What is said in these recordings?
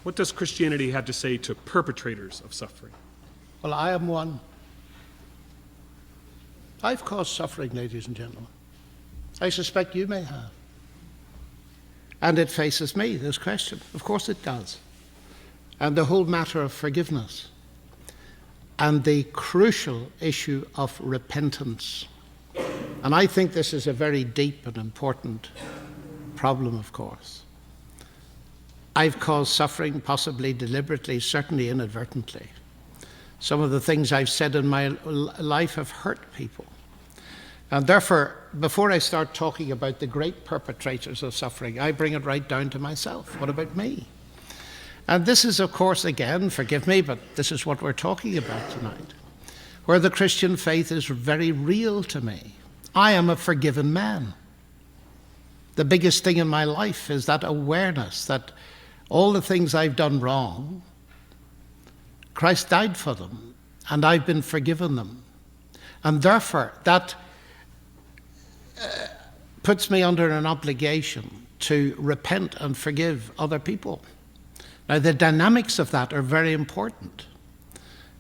What does Christianity have to say to perpetrators of suffering? Well, I am one. I've caused suffering, ladies and gentlemen. I suspect you may have. And it faces me, this question. Of course it does. And the whole matter of forgiveness. And the crucial issue of repentance. And I think this is a very deep and important problem, of course. I've caused suffering, possibly deliberately, certainly inadvertently. Some of the things I've said in my life have hurt people. And therefore, before I start talking about the great perpetrators of suffering, I bring it right down to myself. What about me? And this is, of course, again, forgive me, but this is what we're talking about tonight, where the Christian faith is very real to me. I am a forgiven man. The biggest thing in my life is that awareness that all the things I've done wrong, Christ died for them, and I've been forgiven them. And therefore, that puts me under an obligation to repent and forgive other people. Now, the dynamics of that are very important.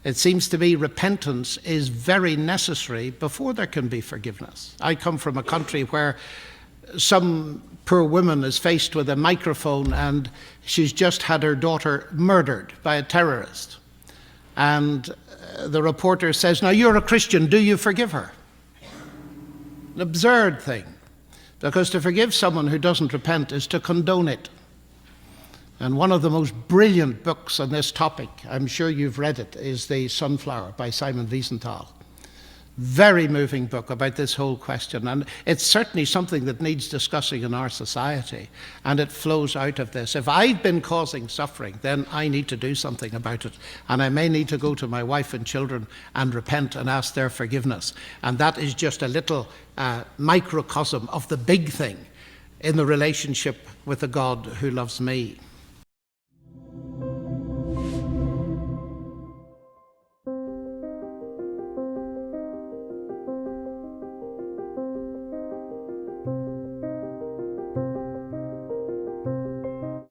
It seems to me repentance is very necessary before there can be forgiveness. I come from a country where some poor woman is faced with a microphone and she's just had her daughter murdered by a terrorist. And the reporter says, "Now you're a Christian, do you forgive her?" An absurd thing, because to forgive someone who doesn't repent is to condone it. And one of the most brilliant books on this topic, I'm sure you've read it, is The Sunflower by Simon Wiesenthal. Very moving book about this whole question. And it's certainly something that needs discussing in our society. And it flows out of this. If I've been causing suffering, then I need to do something about it. And I may need to go to my wife and children and repent and ask their forgiveness. And that is just a little microcosm of the big thing in the relationship with the God who loves me.